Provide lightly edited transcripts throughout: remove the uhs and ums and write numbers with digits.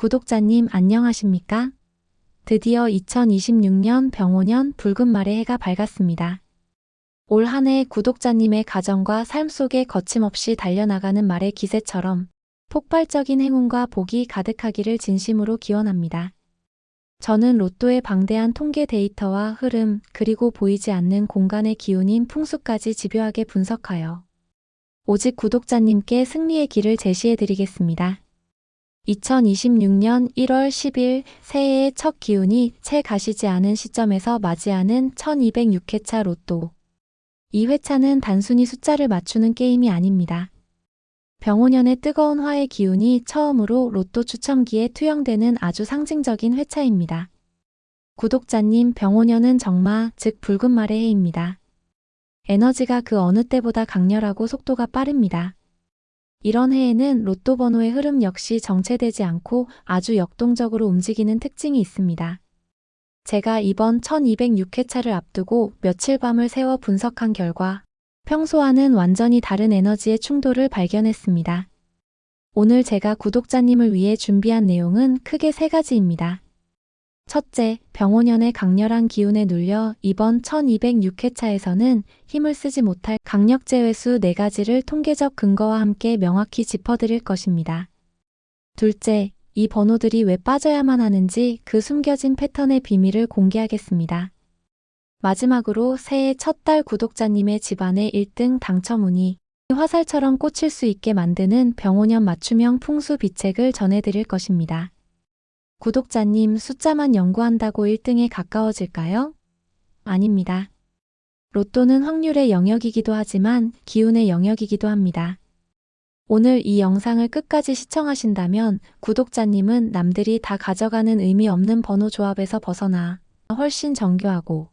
구독자님 안녕하십니까? 드디어 2026년 병오년 붉은 말의 해가 밝았습니다. 올 한 해 구독자님의 가정과 삶 속에 거침없이 달려나가는 말의 기세처럼 폭발적인 행운과 복이 가득하기를 진심으로 기원합니다. 저는 로또의 방대한 통계 데이터와 흐름, 그리고 보이지 않는 공간의 기운인 풍수까지 집요하게 분석하여 오직 구독자님께 승리의 길을 제시해드리겠습니다. 2026년 1월 10일 새해의 첫 기운이 채 가시지 않은 시점에서 맞이하는 1206회차 로또. 이 회차는 단순히 숫자를 맞추는 게임이 아닙니다. 병오년의 뜨거운 화의 기운이 처음으로 로또 추첨기에 투영되는 아주 상징적인 회차입니다. 구독자님, 병오년은 정마, 즉 붉은 말의 해입니다. 에너지가 그 어느 때보다 강렬하고 속도가 빠릅니다. 이런 해에는 로또 번호의 흐름 역시 정체되지 않고 아주 역동적으로 움직이는 특징이 있습니다. 제가 이번 1206회차를 앞두고 며칠 밤을 새워 분석한 결과 평소와는 완전히 다른 에너지의 충돌을 발견했습니다. 오늘 제가 구독자님을 위해 준비한 내용은 크게 세 가지입니다. 첫째, 병오년의 강렬한 기운에 눌려 이번 1206회차에서는 힘을 쓰지 못할 강력제 회수 4가지를 통계적 근거와 함께 명확히 짚어드릴 것입니다. 둘째, 이 번호들이 왜 빠져야만 하는지 그 숨겨진 패턴의 비밀을 공개하겠습니다. 마지막으로 새해 첫 달 구독자님의 집안의 1등 당첨운이 화살처럼 꽂힐 수 있게 만드는 병오년 맞춤형 풍수 비책을 전해드릴 것입니다. 구독자님, 숫자만 연구한다고 1등에 가까워질까요? 아닙니다. 로또는 확률의 영역이기도 하지만 기운의 영역이기도 합니다. 오늘 이 영상을 끝까지 시청하신다면 구독자님은 남들이 다 가져가는 의미 없는 번호 조합에서 벗어나 훨씬 정교하고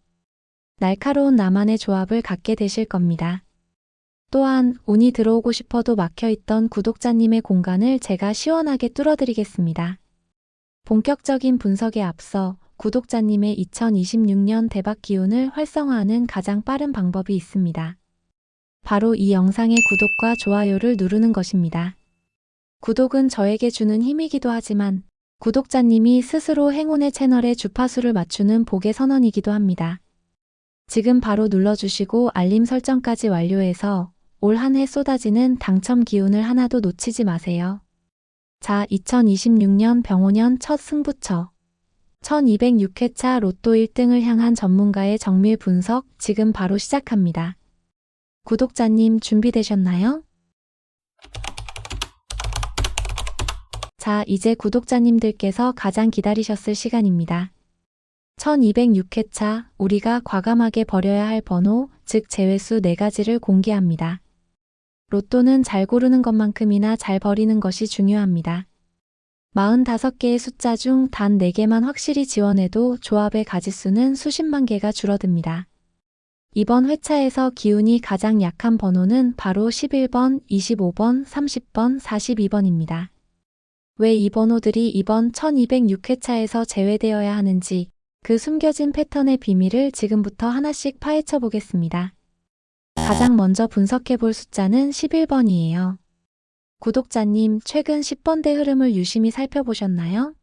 날카로운 나만의 조합을 갖게 되실 겁니다. 또한 운이 들어오고 싶어도 막혀있던 구독자님의 공간을 제가 시원하게 뚫어드리겠습니다. 본격적인 분석에 앞서 구독자님의 2026년 대박 기운을 활성화하는 가장 빠른 방법이 있습니다. 바로 이 영상의 구독과 좋아요를 누르는 것입니다. 구독은 저에게 주는 힘이기도 하지만 구독자님이 스스로 행운의 채널의 주파수를 맞추는 복의 선언이기도 합니다. 지금 바로 눌러주시고 알림 설정까지 완료해서 올 한 해 쏟아지는 당첨 기운을 하나도 놓치지 마세요. 자, 2026년 병오년 첫 승부처 1206회차 로또 1등을 향한 전문가의 정밀 분석 지금 바로 시작합니다. 구독자님 준비되셨나요? 자, 이제 구독자님들께서 가장 기다리셨을 시간입니다. 1206회차 우리가 과감하게 버려야 할 번호, 즉 제외수 4가지를 공개합니다. 로또는 잘 고르는 것만큼이나 잘 버리는 것이 중요합니다. 45개의 숫자 중 단 4개만 확실히 지원해도 조합의 가지수는 수십만 개가 줄어듭니다. 이번 회차에서 기운이 가장 약한 번호는 바로 11번, 25번, 30번, 42번입니다. 왜 이 번호들이 이번 1206회차에서 제외되어야 하는지 그 숨겨진 패턴의 비밀을 지금부터 하나씩 파헤쳐 보겠습니다. 가장 먼저 분석해 볼 숫자는 11번이에요. 구독자님, 최근 10번대 흐름을 유심히 살펴보셨나요?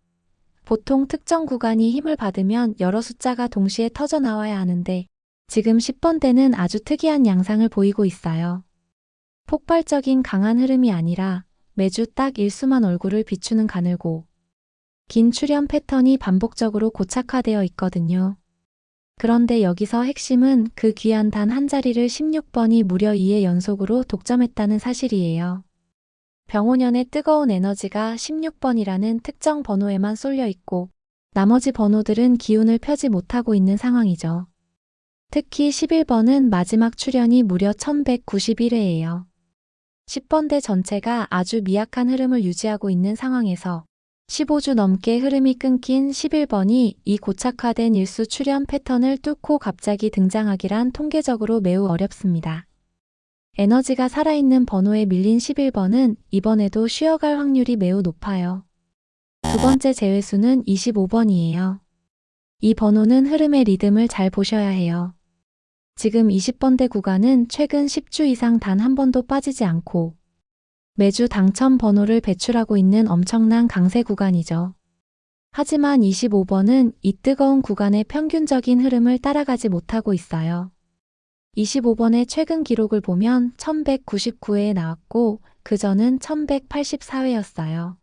보통 특정 구간이 힘을 받으면 여러 숫자가 동시에 터져 나와야 하는데 지금 10번대는 아주 특이한 양상을 보이고 있어요. 폭발적인 강한 흐름이 아니라 매주 딱 일수만 얼굴을 비추는 가늘고 긴 출현 패턴이 반복적으로 고착화되어 있거든요. 그런데 여기서 핵심은 그 귀한 단 한 자리를 16번이 무려 2회 연속으로 독점했다는 사실이에요. 병오년의 뜨거운 에너지가 16번이라는 특정 번호에만 쏠려 있고 나머지 번호들은 기운을 펴지 못하고 있는 상황이죠. 특히 11번은 마지막 출현이 무려 1191회예요. 10번대 전체가 아주 미약한 흐름을 유지하고 있는 상황에서 15주 넘게 흐름이 끊긴 11번이 이 고착화된 일수 출현 패턴을 뚫고 갑자기 등장하기란 통계적으로 매우 어렵습니다. 에너지가 살아있는 번호에 밀린 11번은 이번에도 쉬어갈 확률이 매우 높아요. 두 번째 제외수는 25번이에요. 이 번호는 흐름의 리듬을 잘 보셔야 해요. 지금 20번대 구간은 최근 10주 이상 단 한 번도 빠지지 않고 매주 당첨 번호를 배출하고 있는 엄청난 강세 구간이죠. 하지만 25번은 이 뜨거운 구간의 평균적인 흐름을 따라가지 못하고 있어요. 25번의 최근 기록을 보면 1199회에 나왔고 그전은 1184회였어요.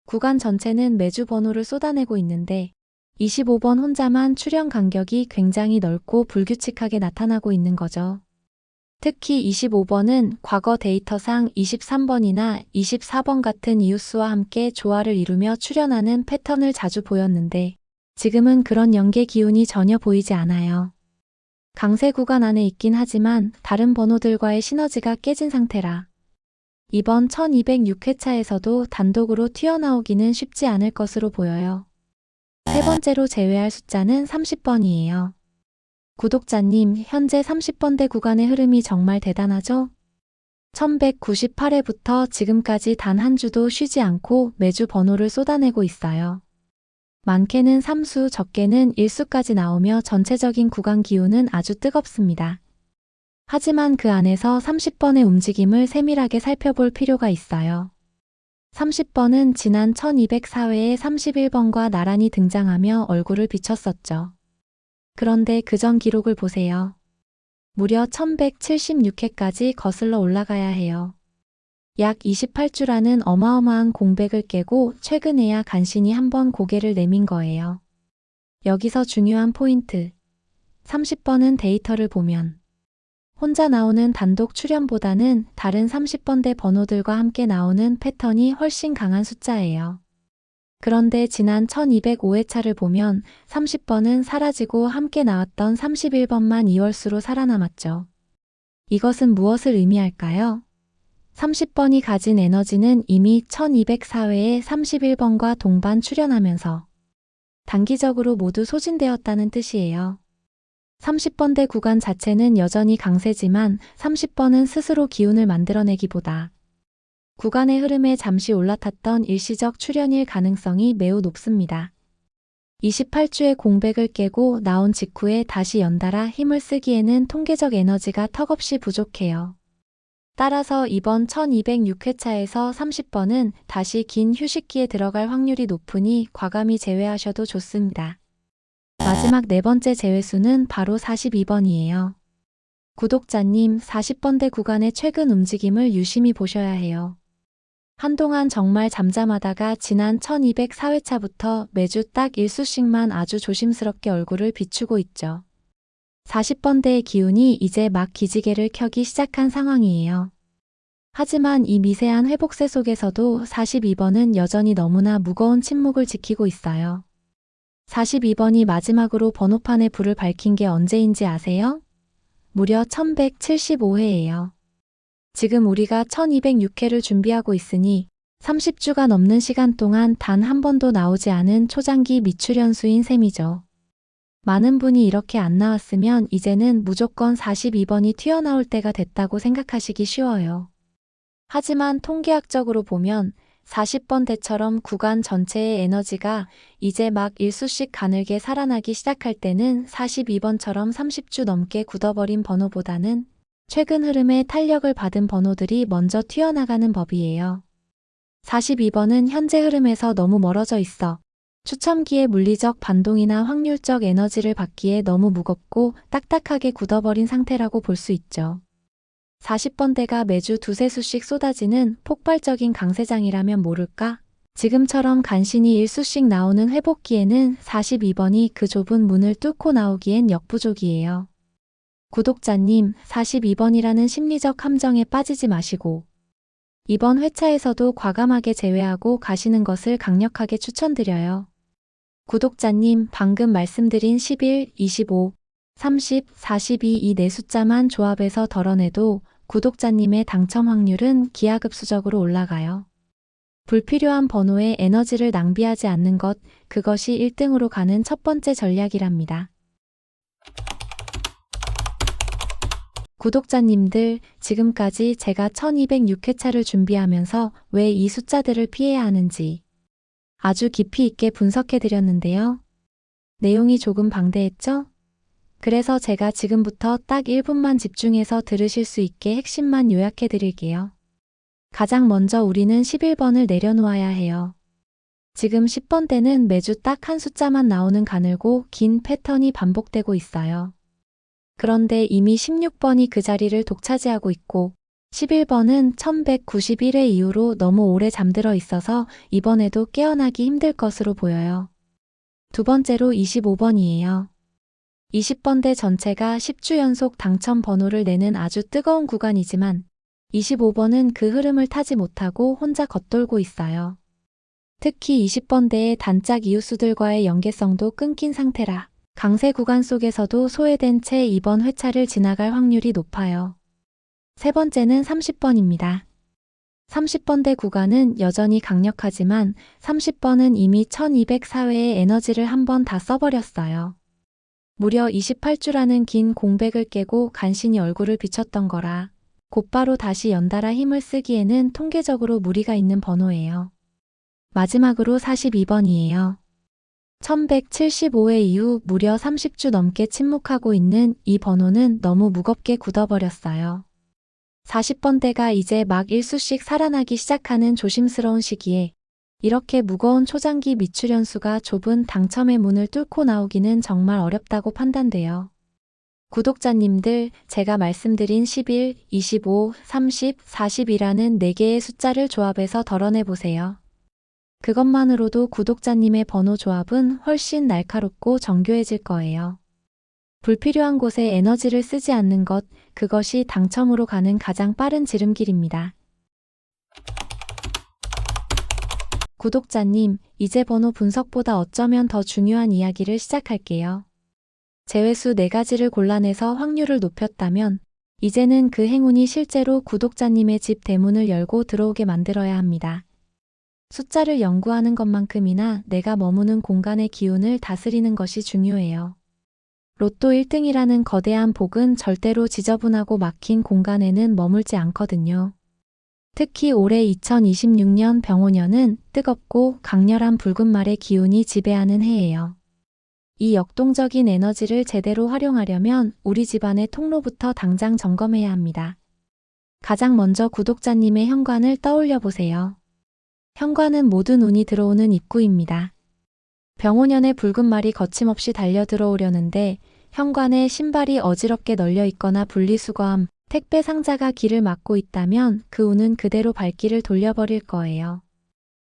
구간 전체는 매주 번호를 쏟아내고 있는데 25번 혼자만 출현 간격이 굉장히 넓고 불규칙하게 나타나고 있는 거죠. 특히 25번은 과거 데이터상 23번이나 24번 같은 이웃수와 함께 조화를 이루며 출현하는 패턴을 자주 보였는데 지금은 그런 연계 기운이 전혀 보이지 않아요. 강세 구간 안에 있긴 하지만 다른 번호들과의 시너지가 깨진 상태라 이번 1206회차에서도 단독으로 튀어나오기는 쉽지 않을 것으로 보여요. 세 번째로 제외할 숫자는 30번이에요. 구독자님, 현재 30번대 구간의 흐름이 정말 대단하죠? 1198회부터 지금까지 단 한 주도 쉬지 않고 매주 번호를 쏟아내고 있어요. 많게는 3수, 적게는 1수까지 나오며 전체적인 구간 기운은 아주 뜨겁습니다. 하지만 그 안에서 30번의 움직임을 세밀하게 살펴볼 필요가 있어요. 30번은 지난 1204회에 31번과 나란히 등장하며 얼굴을 비췄었죠. 그런데 그전 기록을 보세요. 무려 1176회까지 거슬러 올라가야 해요. 약 28주라는 어마어마한 공백을 깨고 최근에야 간신히 한번 고개를 내민 거예요. 여기서 중요한 포인트. 30번은 데이터를 보면 혼자 나오는 단독 출현보다는 다른 30번대 번호들과 함께 나오는 패턴이 훨씬 강한 숫자예요. 그런데 지난 1205회차를 보면 30번은 사라지고 함께 나왔던 31번만 2월수로 살아남았죠. 이것은 무엇을 의미할까요? 30번이 가진 에너지는 이미 1204회에 31번과 동반 출현하면서 단기적으로 모두 소진되었다는 뜻이에요. 30번대 구간 자체는 여전히 강세지만 30번은 스스로 기운을 만들어내기보다 구간의 흐름에 잠시 올라탔던 일시적 출현일 가능성이 매우 높습니다. 28주의 공백을 깨고 나온 직후에 다시 연달아 힘을 쓰기에는 통계적 에너지가 턱없이 부족해요. 따라서 이번 1206회차에서 30번은 다시 긴 휴식기에 들어갈 확률이 높으니 과감히 제외하셔도 좋습니다. 마지막 네 번째 제외수는 바로 42번이에요. 구독자님, 40번대 구간의 최근 움직임을 유심히 보셔야 해요. 한동안 정말 잠잠하다가 지난 1204회차부터 매주 딱 1수씩만 아주 조심스럽게 얼굴을 비추고 있죠. 40번대의 기운이 이제 막 기지개를 켜기 시작한 상황이에요. 하지만 이 미세한 회복세 속에서도 42번은 여전히 너무나 무거운 침묵을 지키고 있어요. 42번이 마지막으로 번호판에 불을 밝힌 게 언제인지 아세요? 무려 1175회예요. 지금 우리가 1206회를 준비하고 있으니 30주가 넘는 시간 동안 단 한 번도 나오지 않은 초장기 미출연수인 셈이죠. 많은 분이 이렇게 안 나왔으면 이제는 무조건 42번이 튀어나올 때가 됐다고 생각하시기 쉬워요. 하지만 통계학적으로 보면 40번대처럼 구간 전체의 에너지가 이제 막 1수씩 가늘게 살아나기 시작할 때는 42번처럼 30주 넘게 굳어버린 번호보다는 최근 흐름에 탄력을 받은 번호들이 먼저 튀어나가는 법이에요. 42번은 현재 흐름에서 너무 멀어져 있어 추첨기의 물리적 반동이나 확률적 에너지를 받기에 너무 무겁고 딱딱하게 굳어버린 상태라고 볼 수 있죠. 40번대가 매주 두세 수씩 쏟아지는 폭발적인 강세장이라면 모를까? 지금처럼 간신히 1수씩 나오는 회복기에는 42번이 그 좁은 문을 뚫고 나오기엔 역부족이에요. 구독자님, 42번이라는 심리적 함정에 빠지지 마시고 이번 회차에서도 과감하게 제외하고 가시는 것을 강력하게 추천드려요. 구독자님, 방금 말씀드린 11, 25, 30, 42 이 네 숫자만 조합해서 덜어내도 구독자님의 당첨 확률은 기하급수적으로 올라가요. 불필요한 번호에 에너지를 낭비하지 않는 것, 그것이 1등으로 가는 첫 번째 전략이랍니다. 구독자님들, 지금까지 제가 1206회차를 준비하면서 왜 이 숫자들을 피해야 하는지 아주 깊이 있게 분석해드렸는데요. 내용이 조금 방대했죠? 그래서 제가 지금부터 딱 1분만 집중해서 들으실 수 있게 핵심만 요약해드릴게요. 가장 먼저 우리는 11번을 내려놓아야 해요. 지금 10번대는 매주 딱 한 숫자만 나오는 가늘고 긴 패턴이 반복되고 있어요. 그런데 이미 16번이 그 자리를 독차지하고 있고 11번은 1191회 이후로 너무 오래 잠들어 있어서 이번에도 깨어나기 힘들 것으로 보여요. 두 번째로 25번이에요. 20번대 전체가 10주 연속 당첨 번호를 내는 아주 뜨거운 구간이지만 25번은 그 흐름을 타지 못하고 혼자 겉돌고 있어요. 특히 20번대의 단짝 이웃수들과의 연계성도 끊긴 상태라 강세 구간 속에서도 소외된 채 이번 회차를 지나갈 확률이 높아요. 세 번째는 30번입니다. 30번대 구간은 여전히 강력하지만 30번은 이미 1204회의 에너지를 한 번 다 써버렸어요. 무려 28주라는 긴 공백을 깨고 간신히 얼굴을 비췄던 거라 곧바로 다시 연달아 힘을 쓰기에는 통계적으로 무리가 있는 번호예요. 마지막으로 42번이에요. 1175회 이후 무려 30주 넘게 침묵하고 있는 이 번호는 너무 무겁게 굳어버렸어요. 40번대가 이제 막 1수씩 살아나기 시작하는 조심스러운 시기에 이렇게 무거운 초장기 미출연수가 좁은 당첨의 문을 뚫고 나오기는 정말 어렵다고 판단돼요. 구독자님들, 제가 말씀드린 11, 25, 30, 40이라는 4개의 숫자를 조합해서 덜어내보세요. 그것만으로도 구독자님의 번호 조합은 훨씬 날카롭고 정교해질 거예요. 불필요한 곳에 에너지를 쓰지 않는 것, 그것이 당첨으로 가는 가장 빠른 지름길입니다. 구독자님, 이제 번호 분석보다 어쩌면 더 중요한 이야기를 시작할게요. 제외수 4가지를 골라내서 확률을 높였다면 이제는 그 행운이 실제로 구독자님의 집 대문을 열고 들어오게 만들어야 합니다. 숫자를 연구하는 것만큼이나 내가 머무는 공간의 기운을 다스리는 것이 중요해요. 로또 1등이라는 거대한 복은 절대로 지저분하고 막힌 공간에는 머물지 않거든요. 특히 올해 2026년 병오년은 뜨겁고 강렬한 붉은 말의 기운이 지배하는 해예요. 이 역동적인 에너지를 제대로 활용하려면 우리 집안의 통로부터 당장 점검해야 합니다. 가장 먼저 구독자님의 현관을 떠올려 보세요. 현관은 모든 운이 들어오는 입구입니다. 병오년의 붉은 말이 거침없이 달려 들어오려는데 현관에 신발이 어지럽게 널려 있거나 분리수거함, 택배 상자가 길을 막고 있다면 그 운은 그대로 발길을 돌려버릴 거예요.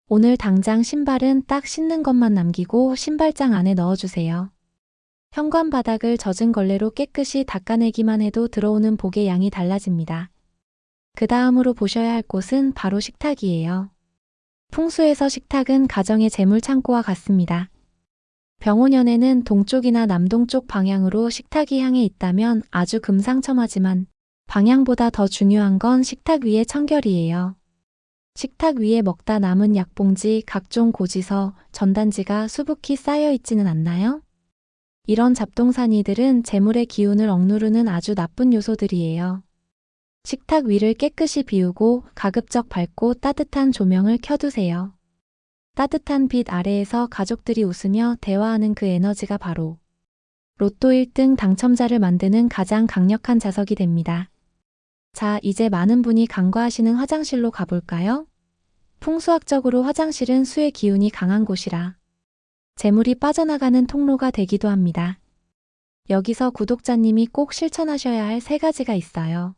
오늘 당장 신발은 딱 신는 것만 남기고 신발장 안에 넣어주세요. 현관 바닥을 젖은 걸레로 깨끗이 닦아내기만 해도 들어오는 복의 양이 달라집니다. 그 다음으로 보셔야 할 곳은 바로 식탁이에요. 풍수에서 식탁은 가정의 재물 창고와 같습니다. 병오년에는 동쪽이나 남동쪽 방향으로 식탁이 향해 있다면 아주 금상첨화지만 방향보다 더 중요한 건 식탁 위의 청결이에요. 식탁 위에 먹다 남은 약봉지, 각종 고지서, 전단지가 수북히 쌓여 있지는 않나요? 이런 잡동사니들은 재물의 기운을 억누르는 아주 나쁜 요소들이에요. 식탁 위를 깨끗이 비우고 가급적 밝고 따뜻한 조명을 켜두세요. 따뜻한 빛 아래에서 가족들이 웃으며 대화하는 그 에너지가 바로 로또 1등 당첨자를 만드는 가장 강력한 자석이 됩니다. 자, 이제 많은 분이 간과하시는 화장실로 가볼까요? 풍수학적으로 화장실은 수의 기운이 강한 곳이라 재물이 빠져나가는 통로가 되기도 합니다. 여기서 구독자님이 꼭 실천하셔야 할 3가지가 있어요.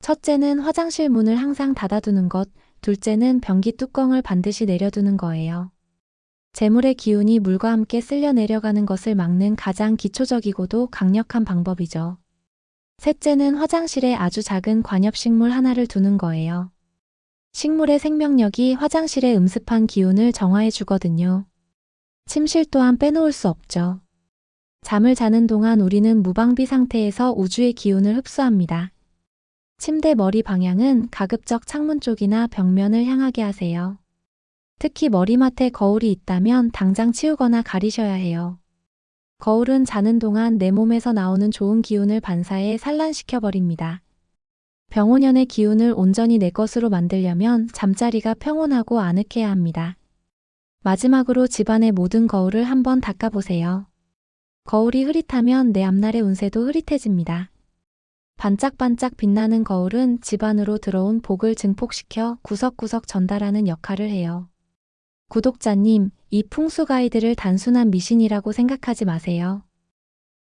첫째는 화장실 문을 항상 닫아두는 것, 둘째는 변기 뚜껑을 반드시 내려두는 거예요. 재물의 기운이 물과 함께 쓸려 내려가는 것을 막는 가장 기초적이고도 강력한 방법이죠. 셋째는 화장실에 아주 작은 관엽식물 하나를 두는 거예요. 식물의 생명력이 화장실의 음습한 기운을 정화해 주거든요. 침실 또한 빼놓을 수 없죠. 잠을 자는 동안 우리는 무방비 상태에서 우주의 기운을 흡수합니다. 침대 머리 방향은 가급적 창문 쪽이나 벽면을 향하게 하세요. 특히 머리맡에 거울이 있다면 당장 치우거나 가리셔야 해요. 거울은 자는 동안 내 몸에서 나오는 좋은 기운을 반사해 산란시켜버립니다. 병오년의 기운을 온전히 내 것으로 만들려면 잠자리가 평온하고 아늑해야 합니다. 마지막으로 집안의 모든 거울을 한번 닦아보세요. 거울이 흐릿하면 내 앞날의 운세도 흐릿해집니다. 반짝반짝 빛나는 거울은 집 안으로 들어온 복을 증폭시켜 구석구석 전달하는 역할을 해요. 구독자님, 이 풍수 가이드를 단순한 미신이라고 생각하지 마세요.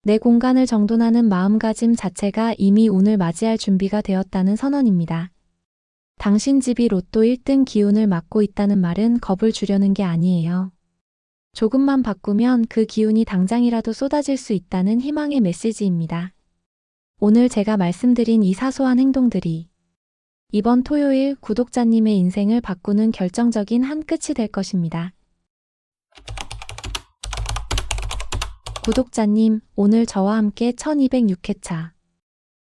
내 공간을 정돈하는 마음가짐 자체가 이미 운을 맞이할 준비가 되었다는 선언입니다. 당신 집이 로또 1등 기운을 맡고 있다는 말은 겁을 주려는 게 아니에요. 조금만 바꾸면 그 기운이 당장이라도 쏟아질 수 있다는 희망의 메시지입니다. 오늘 제가 말씀드린 이 사소한 행동들이 이번 토요일 구독자님의 인생을 바꾸는 결정적인 한 끝이 될 것입니다. 구독자님, 오늘 저와 함께 1206회차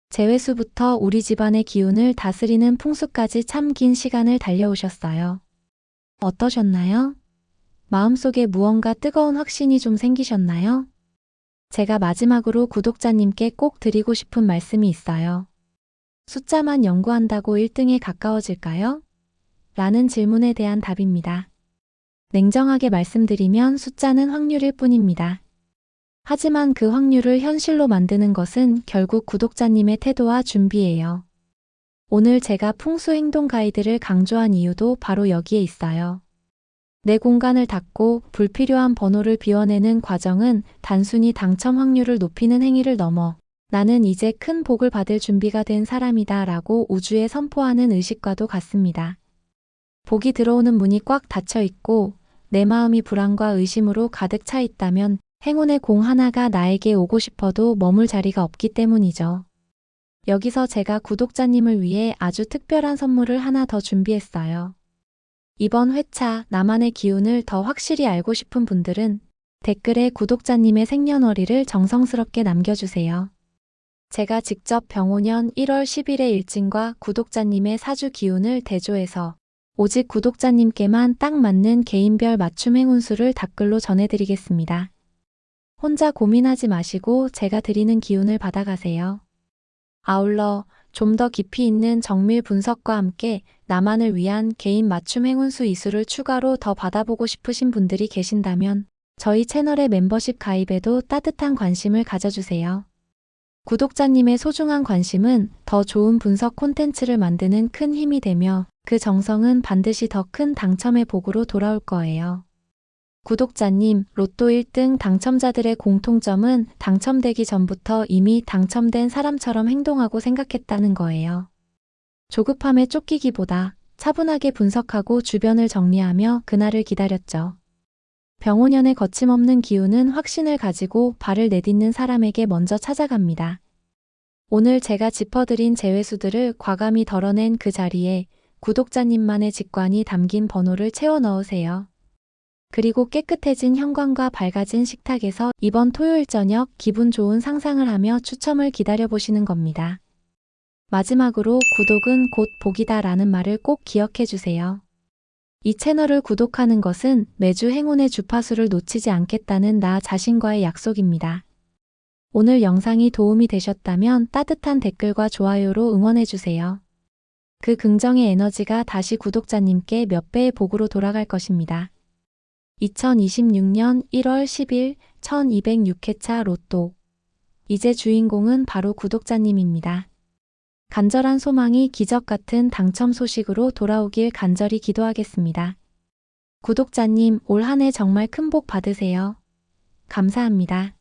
재회수부터 우리 집안의 기운을 다스리는 풍수까지 참 긴 시간을 달려오셨어요. 어떠셨나요? 마음속에 무언가 뜨거운 확신이 좀 생기셨나요? 제가 마지막으로 구독자님께 꼭 드리고 싶은 말씀이 있어요. 숫자만 연구한다고 1등에 가까워질까요? 라는 질문에 대한 답입니다. 냉정하게 말씀드리면 숫자는 확률일 뿐입니다. 하지만 그 확률을 현실로 만드는 것은 결국 구독자님의 태도와 준비예요. 오늘 제가 풍수 행동 가이드를 강조한 이유도 바로 여기에 있어요. 내 공간을 닫고 불필요한 번호를 비워내는 과정은 단순히 당첨 확률을 높이는 행위를 넘어 나는 이제 큰 복을 받을 준비가 된 사람이다 라고 우주에 선포하는 의식과도 같습니다. 복이 들어오는 문이 꽉 닫혀 있고 내 마음이 불안과 의심으로 가득 차 있다면 행운의 공 하나가 나에게 오고 싶어도 머물 자리가 없기 때문이죠. 여기서 제가 구독자님을 위해 아주 특별한 선물을 하나 더 준비했어요. 이번 회차 나만의 기운을 더 확실히 알고 싶은 분들은 댓글에 구독자님의 생년월일을 정성스럽게 남겨주세요. 제가 직접 병오년 1월 10일의 일진과 구독자님의 사주 기운을 대조해서 오직 구독자님께만 딱 맞는 개인별 맞춤 행운수를 답글로 전해드리겠습니다. 혼자 고민하지 마시고 제가 드리는 기운을 받아가세요. 아울러 좀 더 깊이 있는 정밀 분석과 함께 나만을 위한 개인 맞춤 행운수 이수를 추가로 더 받아보고 싶으신 분들이 계신다면 저희 채널의 멤버십 가입에도 따뜻한 관심을 가져주세요. 구독자님의 소중한 관심은 더 좋은 분석 콘텐츠를 만드는 큰 힘이 되며 그 정성은 반드시 더 큰 당첨의 복으로 돌아올 거예요. 구독자님, 로또 1등 당첨자들의 공통점은 당첨되기 전부터 이미 당첨된 사람처럼 행동하고 생각했다는 거예요. 조급함에 쫓기기보다 차분하게 분석하고 주변을 정리하며 그날을 기다렸죠. 병오년의 거침없는 기운은 확신을 가지고 발을 내딛는 사람에게 먼저 찾아갑니다. 오늘 제가 짚어드린 재회수들을 과감히 덜어낸 그 자리에 구독자님만의 직관이 담긴 번호를 채워 넣으세요. 그리고 깨끗해진 현관과 밝아진 식탁에서 이번 토요일 저녁 기분 좋은 상상을 하며 추첨을 기다려보시는 겁니다. 마지막으로 구독은 곧 복이다 라는 말을 꼭 기억해 주세요. 이 채널을 구독하는 것은 매주 행운의 주파수를 놓치지 않겠다는 나 자신과의 약속입니다. 오늘 영상이 도움이 되셨다면 따뜻한 댓글과 좋아요로 응원해 주세요. 그 긍정의 에너지가 다시 구독자님께 몇 배의 복으로 돌아갈 것입니다. 2026년 1월 10일 1206회차 로또. 이제 주인공은 바로 구독자님입니다. 간절한 소망이 기적 같은 당첨 소식으로 돌아오길 간절히 기도하겠습니다. 구독자님, 올 한 해 정말 큰 복 받으세요. 감사합니다.